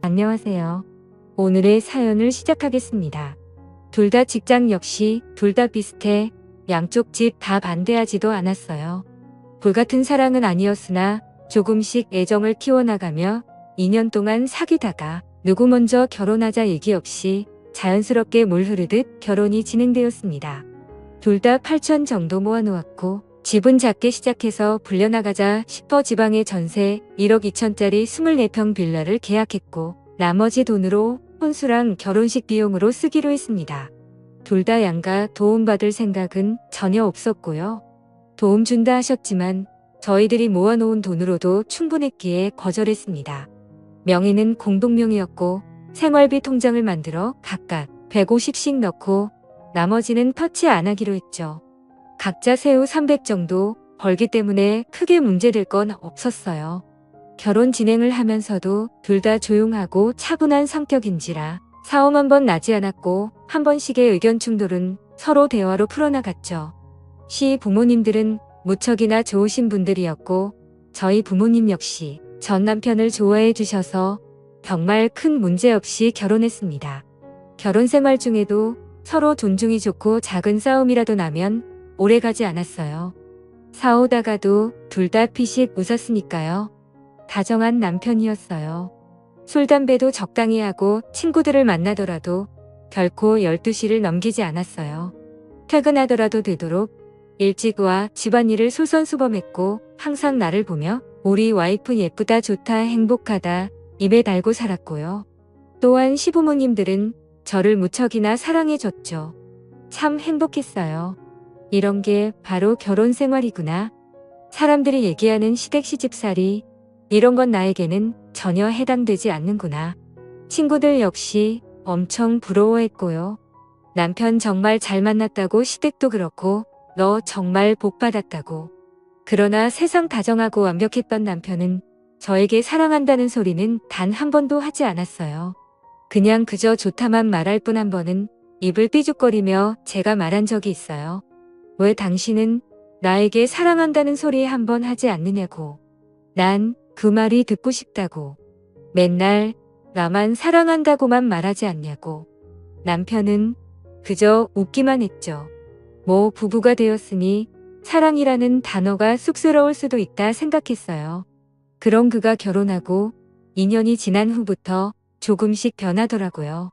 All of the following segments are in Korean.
안녕하세요. 오늘의 사연을 시작하겠습니다. 둘 다 직장 역시 둘 다 비슷해 양쪽 집 다 반대하지도 않았어요. 불같은 사랑은 아니었으나 조금씩 애정을 키워나가며 2년 동안 사귀다가 누구 먼저 결혼하자 얘기 없이 자연스럽게 물 흐르듯 결혼이 진행되었습니다. 둘 다 8천 정도 모아놓았고 집은 작게 시작해서 불려나가자 싶어 지방의 전세 1억 2천짜리 24평 빌라를 계약했고 나머지 돈으로 혼수랑 결혼식 비용으로 쓰기로 했습니다. 둘 다 양가 도움받을 생각은 전혀 없었고요. 도움 준다 하셨지만 저희들이 모아놓은 돈으로도 충분했기에 거절했습니다. 명의는 공동명의였고 생활비 통장을 만들어 각각 150씩 넣고 나머지는 터치 안 하기로 했죠. 각자 세후 300 정도 벌기 때문에 크게 문제될 건 없었어요. 결혼 진행을 하면서도 둘 다 조용하고 차분한 성격인지라 싸움 한 번 나지 않았고 한 번씩의 의견 충돌은 서로 대화로 풀어나갔죠. 시 부모님들은 무척이나 좋으신 분들이었고 저희 부모님 역시 전 남편을 좋아해 주셔서 정말 큰 문제 없이 결혼했습니다. 결혼 생활 중에도 서로 존중이 좋고 작은 싸움이라도 나면 오래가지 않았어요. 싸우다가도 둘 다 피식 웃었으니까요. 다정한 남편이었어요. 술, 담배도 적당히 하고 친구들을 만나더라도 결코 12시를 넘기지 않았어요. 퇴근하더라도 되도록 일찍 와 집안일을 솔선수범했고 항상 나를 보며 우리 와이프 예쁘다, 좋다, 행복하다 입에 달고 살았고요. 또한 시부모님들은 저를 무척이나 사랑해줬죠. 참 행복했어요. 이런 게 바로 결혼 생활이구나. 사람들이 얘기하는 시댁 시집살이 이런 건 나에게는 전혀 해당되지 않는구나. 친구들 역시 엄청 부러워했고요. 남편 정말 잘 만났다고 시댁도 그렇고 너 정말 복 받았다고. 그러나 세상 다정하고 완벽했던 남편은 저에게 사랑한다는 소리는 단 한 번도 하지 않았어요. 그냥 그저 좋다만 말할 뿐. 한 번은 입을 삐죽거리며 제가 말한 적이 있어요. 왜 당신은 나에게 사랑한다는 소리 한 번 하지 않느냐고. 난 그 말이 듣고 싶다고. 맨날 나만 사랑한다고만 말하지 않냐고. 남편은 그저 웃기만 했죠. 뭐 부부가 되었으니 사랑이라는 단어가 쑥스러울 수도 있다 생각했어요. 그런 그가 결혼하고 2년이 지난 후부터 조금씩 변하더라고요.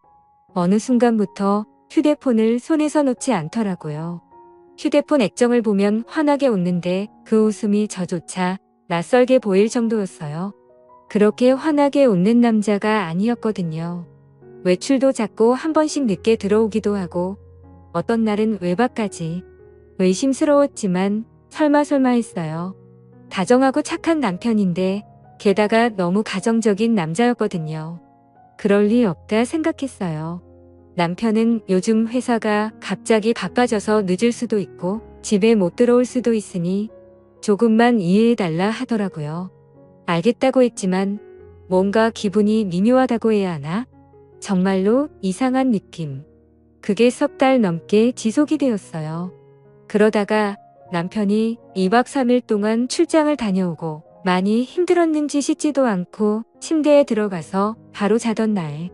어느 순간부터 휴대폰을 손에서 놓지 않더라고요. 휴대폰 액정을 보면 환하게 웃는데 그 웃음이 저조차 낯설게 보일 정도였어요. 그렇게 환하게 웃는 남자가 아니었거든요. 외출도 자꾸 한 번씩 늦게 들어오기도 하고 어떤 날은 외박까지. 의심스러웠지만 설마 했어요. 다정하고 착한 남편인데 게다가 너무 가정적인 남자였거든요. 그럴 리 없다 생각했어요. 남편은 요즘 회사가 갑자기 바빠져서 늦을 수도 있고 집에 못 들어올 수도 있으니 조금만 이해해달라 하더라고요. 알겠다고 했지만 뭔가 기분이 미묘하다고 해야 하나? 정말로 이상한 느낌. 그게 석 달 넘게 지속이 되었어요. 그러다가 남편이 2박 3일 동안 출장을 다녀오고 많이 힘들었는지 씻지도 않고 침대에 들어가서 바로 자던 날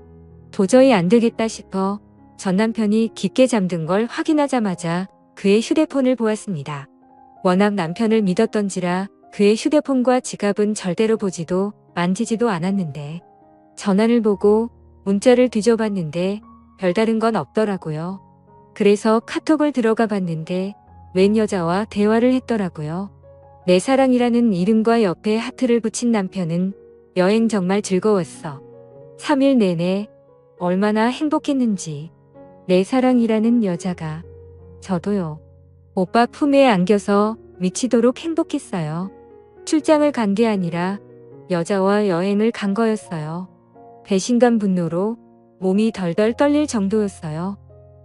도저히 안 되겠다 싶어 전 남편이 깊게 잠든 걸 확인하자마자 그의 휴대폰을 보았습니다. 워낙 남편을 믿었던지라 그의 휴대폰과 지갑은 절대로 보지도 만지지도 않았는데 전화를 보고 문자를 뒤져봤는데 별다른 건 없더라고요. 그래서 카톡을 들어가 봤는데 웬 여자와 대화를 했더라고요. 내 사랑이라는 이름과 옆에 하트를 붙인 남편은 여행 정말 즐거웠어. 3일 내내 얼마나 행복했는지. 내 사랑이라는 여자가. 저도요. 오빠 품에 안겨서 미치도록 행복했어요. 출장을 간 게 아니라 여자와 여행을 간 거였어요. 배신감 분노로 몸이 덜덜 떨릴 정도였어요.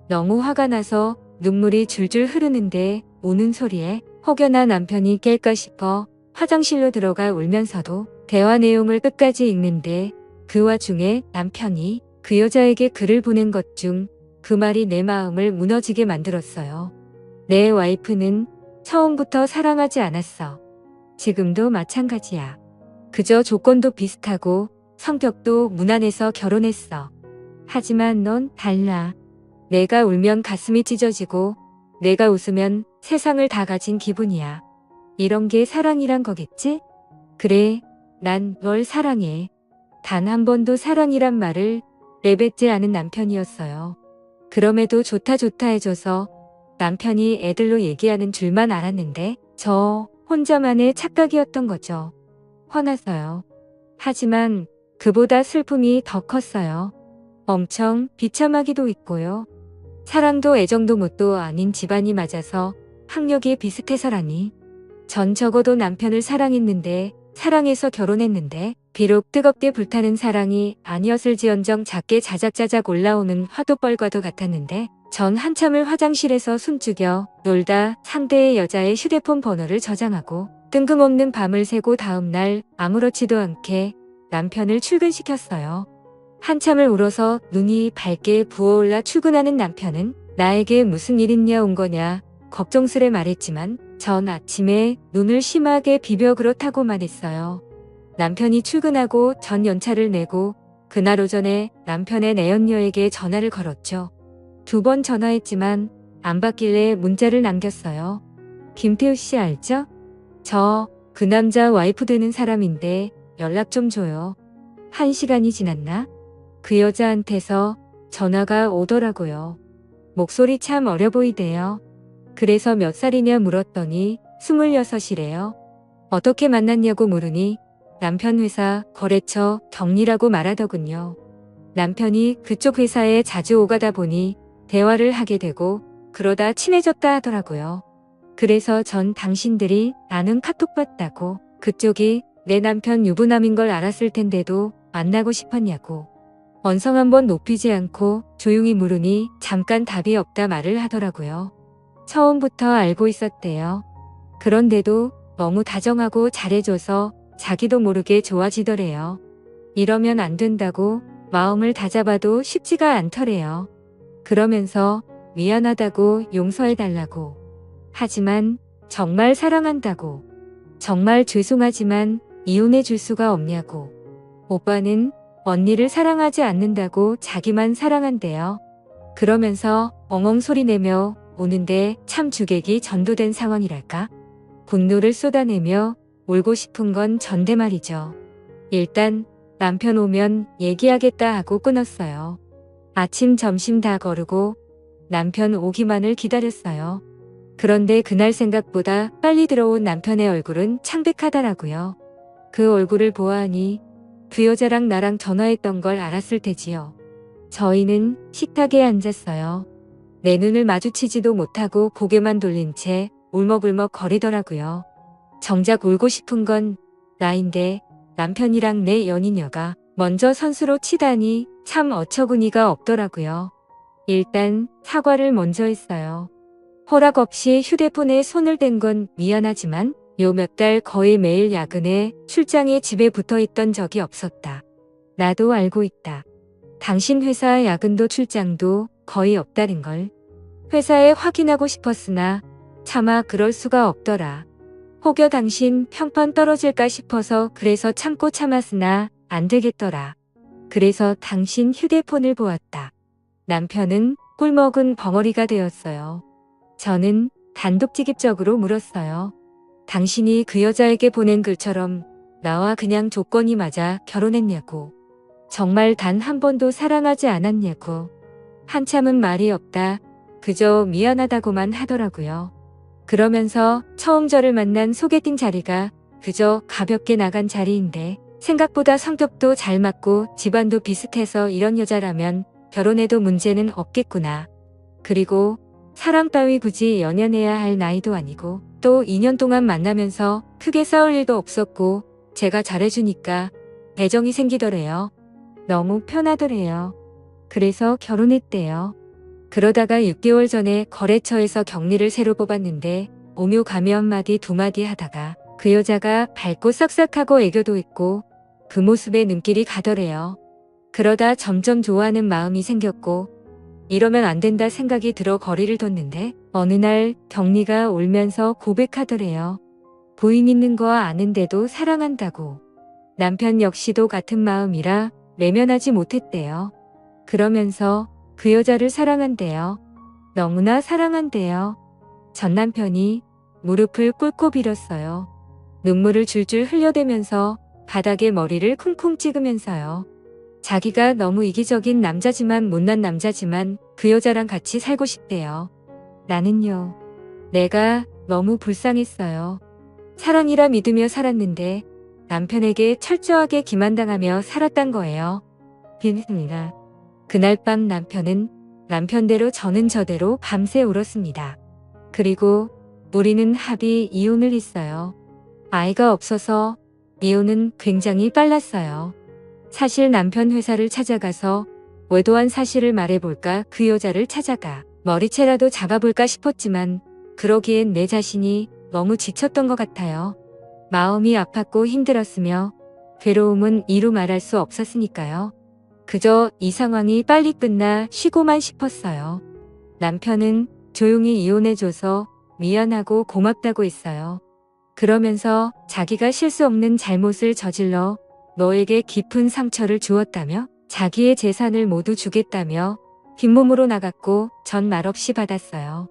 너무 화가 나서 눈물이 줄줄 흐르는데 우는 소리에 혹여나 남편이 깰까 싶어 화장실로 들어가 울면서도 대화 내용을 끝까지 읽는데 그 와중에 남편이 그 여자에게 글을 보낸 것 중 그 말이 내 마음을 무너지게 만들었어요. 내 와이프는 처음부터 사랑하지 않았어. 지금도 마찬가지야. 그저 조건도 비슷하고 성격도 무난해서 결혼했어. 하지만 넌 달라. 내가 울면 가슴이 찢어지고 내가 웃으면 세상을 다 가진 기분이야. 이런 게 사랑이란 거겠지? 그래, 난 널 사랑해. 단 한 번도 사랑이란 말을 내뱉지 않은 남편이었어요. 그럼에도 좋다 좋다 해줘서 남편이 애들로 얘기하는 줄만 알았는데 저 혼자만의 착각이었던 거죠. 화나서요. 하지만 그보다 슬픔이 더 컸어요. 엄청 비참하기도 있고요. 사랑도 애정도 뭣도 아닌 집안이 맞아서 학력이 비슷해서라니. 전 적어도 남편을 사랑했는데 사랑해서 결혼했는데 비록 뜨겁게 불타는 사랑이 아니었을지언정 작게 자작자작 올라오는 화도벌과도 같았는데 전 한참을 화장실에서 숨죽여 놀다 상대의 여자의 휴대폰 번호를 저장하고 뜬금없는 밤을 새고 다음날 아무렇지도 않게 남편을 출근시켰어요. 한참을 울어서 눈이 밝게 부어올라 출근하는 남편은 나에게 무슨 일 있냐 온 거냐 걱정스레 말했지만 전 아침에 눈을 심하게 비벼 그렇다고만 했어요. 남편이 출근하고 전 연차를 내고 그날 오전에 남편의 내연녀에게 전화를 걸었죠. 2번 전화했지만 안 받길래 문자를 남겼어요. 김태우 씨 알죠? 저 그 남자 와이프 되는 사람인데 연락 좀 줘요. 1시간이 지났나? 그 여자한테서 전화가 오더라고요. 목소리 참 어려 보이대요. 그래서 몇 살이냐 물었더니 26이래요. 어떻게 만났냐고 물으니 남편 회사 거래처 경리라고 말하더군요. 남편이 그쪽 회사에 자주 오가다 보니 대화를 하게 되고 그러다 친해졌다 하더라고요. 그래서 전 당신들이 나는 카톡 봤다고 그쪽이 내 남편 유부남인 걸 알았을 텐데도 만나고 싶었냐고. 언성 한번 높이지 않고 조용히 물으니 잠깐 답이 없다 말을 하더라고요. 처음부터 알고 있었대요. 그런데도 너무 다정하고 잘해줘서 자기도 모르게 좋아지더래요. 이러면 안 된다고 마음을 다잡아도 쉽지가 않더래요. 그러면서 미안하다고 용서해달라고. 하지만 정말 사랑한다고. 정말 죄송하지만 이혼해 줄 수가 없냐고. 오빠는 언니를 사랑하지 않는다고 자기만 사랑한대요. 그러면서 엉엉 소리 내며 우는데 참 주객이 전도된 상황이랄까? 분노를 쏟아내며 울고 싶은 건 전데 말이죠. 일단 남편 오면 얘기하겠다 하고 끊었어요. 아침 점심 다 거르고 남편 오기만을 기다렸어요. 그런데 그날 생각보다 빨리 들어온 남편의 얼굴은 창백하더라고요. 그 얼굴을 보아하니 그 여자랑 나랑 전화했던 걸 알았을 테지요. 저희는 식탁에 앉았어요. 내 눈을 마주치지도 못하고 고개만 돌린 채 울먹울먹 거리더라고요. 정작 울고 싶은 건 나인데 남편이랑 내 연인녀가 먼저 선수로 치다니 참 어처구니가 없더라고요. 일단 사과를 먼저 했어요. 허락 없이 휴대폰에 손을 댄 건 미안하지만 요 몇 달 거의 매일 야근에 출장에 집에 붙어있던 적이 없었다. 나도 알고 있다. 당신 회사 야근도 출장도 거의 없다는 걸. 회사에 확인하고 싶었으나 차마 그럴 수가 없더라. 혹여 당신 평판 떨어질까 싶어서 그래서 참고 참았으나 안 되겠더라. 그래서 당신 휴대폰을 보았다. 남편은 꿀먹은 벙어리가 되었어요. 저는 단독지깁적으로 물었어요. 당신이 그 여자에게 보낸 글처럼 나와 그냥 조건이 맞아 결혼했냐고. 정말 단 한 번도 사랑하지 않았냐고. 한참은 말이 없다. 그저 미안하다고만 하더라고요. 그러면서 처음 저를 만난 소개팅 자리가 그저 가볍게 나간 자리인데 생각보다 성격도 잘 맞고 집안도 비슷해서 이런 여자라면 결혼해도 문제는 없겠구나. 그리고 사랑 따위 굳이 연연해야 할 나이도 아니고 또 2년 동안 만나면서 크게 싸울 일도 없었고 제가 잘해주니까 애정이 생기더래요. 너무 편하더래요. 그래서 결혼했대요. 그러다가 6개월 전에 거래처에서 격리를 새로 뽑았는데 오묘 가며 한마디 두마디 하다가 그 여자가 밝고 싹싹하고 애교도 있고 그 모습에 눈길이 가더래요. 그러다 점점 좋아하는 마음이 생겼고 이러면 안 된다 생각이 들어 거리를 뒀는데 어느 날 경리가 울면서 고백하더래요. 부인 있는 거 아는데도 사랑한다고. 남편 역시도 같은 마음이라 외면하지 못했대요. 그러면서 그 여자를 사랑한대요. 너무나 사랑한대요. 전 남편이 무릎을 꿇고 빌었어요. 눈물을 줄줄 흘려대면서 바닥에 머리를 쿵쿵 찍으면서요. 자기가 너무 이기적인 남자지만 못난 남자지만 그 여자랑 같이 살고 싶대요. 나는요. 내가 너무 불쌍했어요. 사랑이라 믿으며 살았는데 남편에게 철저하게 기만당하며 살았단 거예요. 빈입니다. 그날 밤 남편은 남편대로 저는 저대로 밤새 울었습니다. 그리고 우리는 합의 이혼을 했어요. 아이가 없어서 이혼은 굉장히 빨랐어요. 사실 남편 회사를 찾아가서 외도한 사실을 말해볼까 그 여자를 찾아가 머리채라도 잡아볼까 싶었지만 그러기엔 내 자신이 너무 지쳤던 것 같아요. 마음이 아팠고 힘들었으며 괴로움은 이루 말할 수 없었으니까요. 그저 이 상황이 빨리 끝나 쉬고만 싶었어요. 남편은 조용히 이혼해줘서 미안하고 고맙다고 했어요. 그러면서 자기가 실수 없는 잘못을 저질러 너에게 깊은 상처를 주었다며 자기의 재산을 모두 주겠다며 빈몸으로 나갔고 전 말없이 받았어요.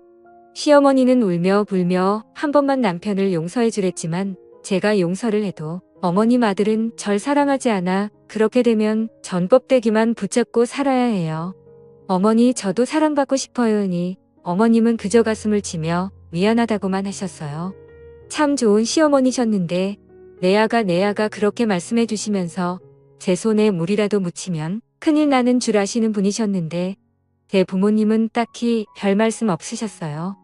시어머니는 울며 불며 한 번만 남편을 용서해 주랬지만 제가 용서를 해도 어머님 아들은 절 사랑하지 않아 그렇게 되면 전 껍데기만 붙잡고 살아야 해요. 어머니 저도 사랑받고 싶어요니 어머님은 그저 가슴을 치며 미안하다고만 하셨어요. 참 좋은 시어머니셨는데 내 아가 그렇게 말씀해 주시면서 제 손에 물이라도 묻히면 큰일 나는 줄 아시는 분이셨는데 제 부모님은 딱히 별 말씀 없으셨어요.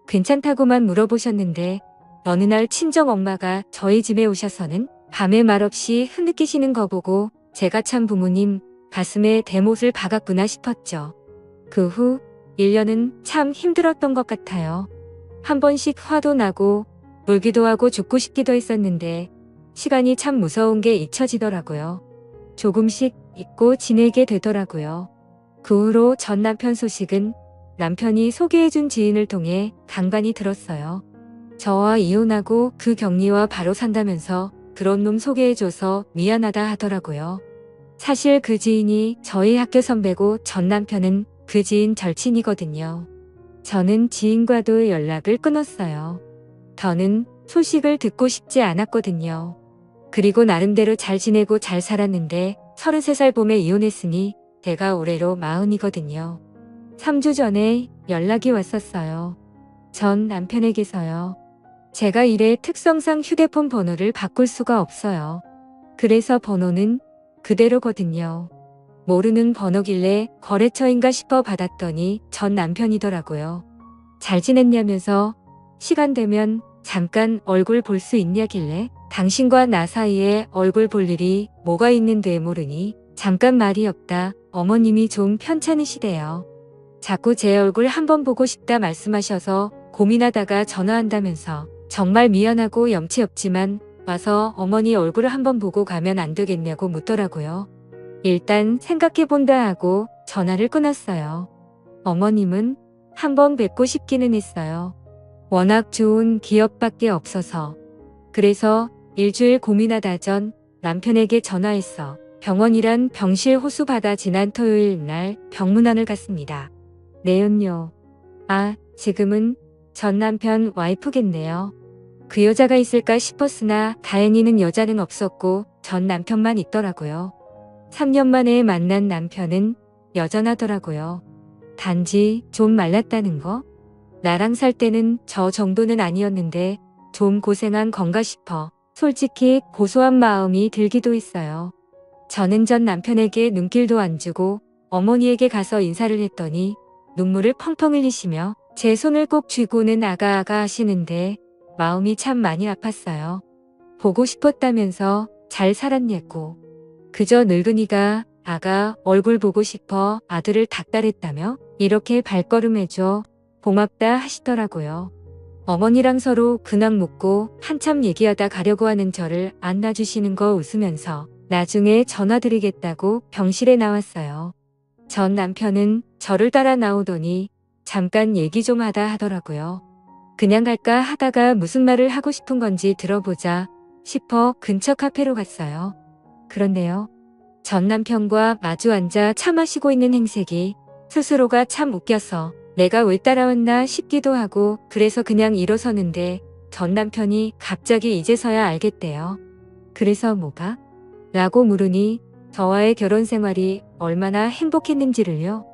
괜찮다고만 물어보셨는데 어느 날 친정 엄마가 저희 집에 오셔서는 밤에 말없이 흐느끼시는 거 보고 제가 참 부모님 가슴에 대못을 박았구나 싶었죠. 그 후 1년은 참 힘들었던 것 같아요. 한 번씩 화도 나고 울기도 하고 죽고 싶기도 했었는데 시간이 참 무서운 게 잊혀지더라고요. 조금씩 잊고 지내게 되더라고요. 그 후로 전 남편 소식은 남편이 소개해준 지인을 통해 간간히 들었어요. 저와 이혼하고 그 격리와 바로 산다면서 그런 놈 소개해줘서 미안하다 하더라고요. 사실 그 지인이 저희 학교 선배고 전 남편은 그 지인 절친이거든요. 저는 지인과도 연락을 끊었어요. 더는 소식을 듣고 싶지 않았거든요. 그리고 나름대로 잘 지내고 잘 살았는데 33살 봄에 이혼했으니 제가 올해로 40이거든요. 3주 전에 연락이 왔었어요. 전 남편에게서요. 제가 일의 특성상 휴대폰 번호를 바꿀 수가 없어요. 그래서 번호는 그대로거든요. 모르는 번호길래 거래처인가 싶어 받았더니 전 남편이더라고요. 잘 지냈냐면서 시간 되면 잠깐 얼굴 볼 수 있냐길래 당신과 나 사이에 얼굴 볼 일이 뭐가 있는데 모르니 잠깐 말이 없다. 어머님이 좀 편찮으시대요. 자꾸 제 얼굴 한번 보고 싶다 말씀하셔서 고민하다가 전화한다면서 정말 미안하고 염치 없지만 와서 어머니 얼굴을 한번 보고 가면 안 되겠냐고 묻더라고요. 일단 생각해본다 하고 전화를 끊었어요. 어머님은 한번 뵙고 싶기는 했어요. 워낙 좋은 기억밖에 없어서. 그래서 일주일 고민하다 전 남편에게 전화했어. 병원이란 병실 호수 받아 지난 토요일 날 병문안을 갔습니다. 네요. 아, 지금은 전 남편 와이프겠네요. 그 여자가 있을까 싶었으나 다행히는 여자는 없었고 전 남편만 있더라고요. 3년 만에 만난 남편은 여전하더라고요. 단지 좀 말랐다는 거? 나랑 살 때는 저 정도는 아니었는데 좀 고생한 건가 싶어 솔직히 고소한 마음이 들기도 했어요. 저는 전 남편에게 눈길도 안 주고 어머니에게 가서 인사를 했더니 눈물을 펑펑 흘리시며 제 손을 꼭 쥐고는 아가 하시는데 마음이 참 많이 아팠어요. 보고 싶었다면서 잘 살았냐고. 그저 늙은이가 아가 얼굴 보고 싶어 아들을 닥달했다며 이렇게 발걸음해줘 고맙다 하시더라고요. 어머니랑 서로 근황 묻고 한참 얘기하다 가려고 하는 저를 안놔주시는 거 웃으면서 나중에 전화드리겠다고 병실에 나왔어요. 전 남편은 저를 따라 나오더니 잠깐 얘기 좀 하다 하더라고요. 그냥 갈까 하다가 무슨 말을 하고 싶은 건지 들어보자 싶어 근처 카페로 갔어요. 그런데요. 전 남편과 마주 앉아 차 마시고 있는 행색이 스스로가 참 웃겨서 내가 왜 따라왔나 싶기도 하고 그래서 그냥 일어서는데 전 남편이 갑자기 이제서야 알겠대요. 그래서 뭐가? 라고 물으니 저와의 결혼 생활이 얼마나 행복했는지를요.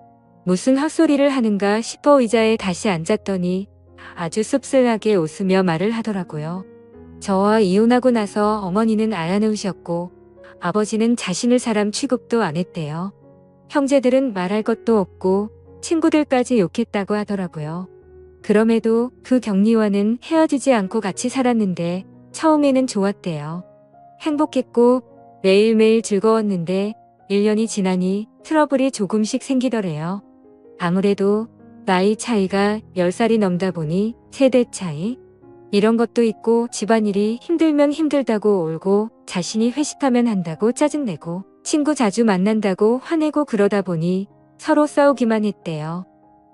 무슨 헛소리를 하는가 싶어 의자에 다시 앉았더니 아주 씁쓸하게 웃으며 말을 하더라고요. 저와 이혼하고 나서 어머니는 안 낳으셨고 아버지는 자신을 사람 취급도 안 했대요. 형제들은 말할 것도 없고 친구들까지 욕했다고 하더라고요. 그럼에도 그 격리와는 헤어지지 않고 같이 살았는데 처음에는 좋았대요. 행복했고 매일매일 즐거웠는데 1년이 지나니 트러블이 조금씩 생기더래요. 아무래도 나이 차이가 10살이 넘다 보니 세대 차이? 이런 것도 있고 집안일이 힘들면 힘들다고 울고 자신이 회식하면 한다고 짜증내고 친구 자주 만난다고 화내고 그러다 보니 서로 싸우기만 했대요.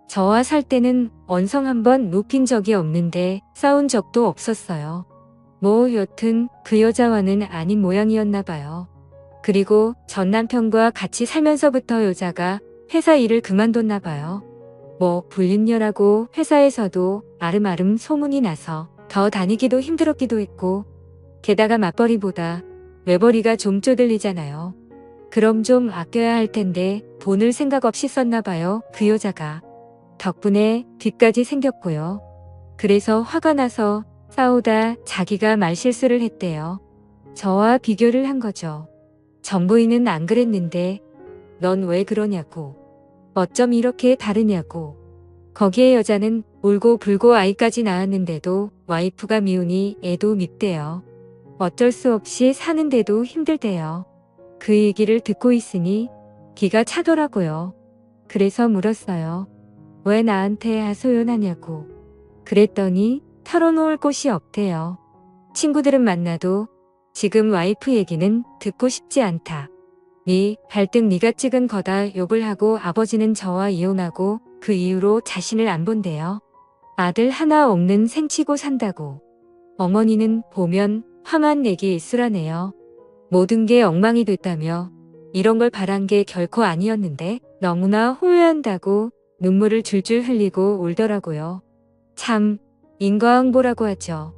저와 살 때는 언성 한번 높인 적이 없는데 싸운 적도 없었어요. 뭐 여튼 그 여자와는 아닌 모양이었나 봐요. 그리고 전 남편과 같이 살면서부터 여자가 회사 일을 그만뒀나 봐요. 뭐 불륜녀라고 회사에서도 아름아름 소문이 나서 더 다니기도 힘들었기도 했고 게다가 맞벌이보다 외벌이가 좀 쪼들리잖아요. 그럼 좀 아껴야 할 텐데 돈을 생각 없이 썼나 봐요. 그 여자가. 덕분에 빚까지 생겼고요. 그래서 화가 나서 싸우다 자기가 말실수를 했대요. 저와 비교를 한 거죠. 전부인은 안 그랬는데 넌 왜 그러냐고. 어쩜 이렇게 다르냐고. 거기에 여자는 울고 불고 아이까지 낳았는데도 와이프가 미우니 애도 밉대요. 어쩔 수 없이 사는데도 힘들대요. 그 얘기를 듣고 있으니 기가 차더라고요. 그래서 물었어요. 왜 나한테 하소연하냐고. 그랬더니 털어놓을 곳이 없대요. 친구들은 만나도 지금 와이프 얘기는 듣고 싶지 않다. 네 발등 네가 찍은 거다 욕을 하고 아버지는 저와 이혼하고 그 이후로 자신을 안 본대요. 아들 하나 없는 생치고 산다고. 어머니는 보면 화만 내기 일쑤라네요. 모든 게 엉망이 됐다며 이런 걸 바란 게 결코 아니었는데 너무나 후회한다고 눈물을 줄줄 흘리고 울더라고요. 참 인과응보라고 하죠.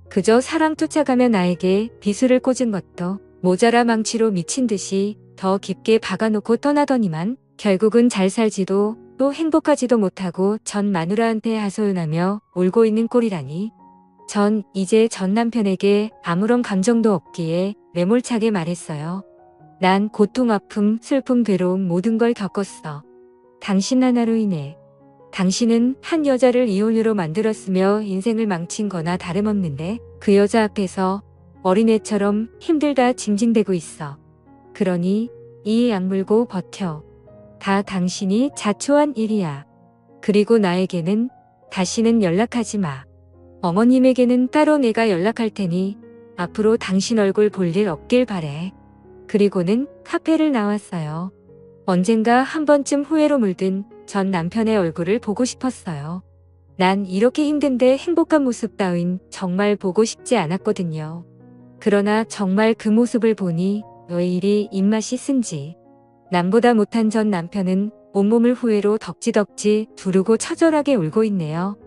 그저 사랑 쫓아가며 나에게 비수를 꽂은 것도 모자라 망치로 미친 듯이 더 깊게 박아놓고 떠나더니만 결국은 잘 살지도 또 행복하지도 못하고 전 마누라한테 하소연하며 울고 있는 꼴이라니. 전 이제 전 남편에게 아무런 감정도 없기에 매몰차게 말했어요. 난 고통, 아픔, 슬픔, 괴로움 모든 걸 겪었어. 당신 하나로 인해. 당신은 한 여자를 이혼으로 만들었으며 인생을 망친 거나 다름없는데 그 여자 앞에서 어린애처럼 힘들다 징징대고 있어. 그러니 이 악물고 버텨. 다 당신이 자초한 일이야. 그리고 나에게는 다시는 연락하지 마. 어머님에게는 따로 내가 연락할 테니 앞으로 당신 얼굴 볼 일 없길 바래. 그리고는 카페를 나왔어요. 언젠가 한 번쯤 후회로 물든 전 남편의 얼굴을 보고 싶었어요. 난 이렇게 힘든데 행복한 모습 따윈 정말 보고 싶지 않았거든요. 그러나 정말 그 모습을 보니 왜 이리 입맛이 쓴지. 남보다 못한 전 남편은 온몸을 후회로 덕지덕지 두르고 처절하게 울고 있네요.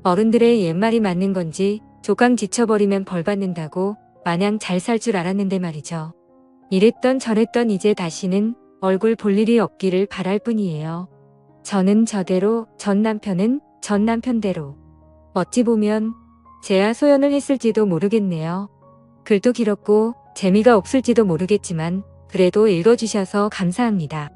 어른들의 옛말이 맞는 건지 조강 지쳐버리면 벌 받는다고 마냥 잘 살 줄 알았는데 말이죠. 이랬던 저랬던 이제 다시는 얼굴 볼 일이 없기를 바랄 뿐이에요. 저는 저대로, 전 남편은 전 남편대로. 어찌 보면 제야 소연을 했을지도 모르겠네요. 글도 길었고 재미가 없을지도 모르겠지만 그래도 읽어주셔서 감사합니다.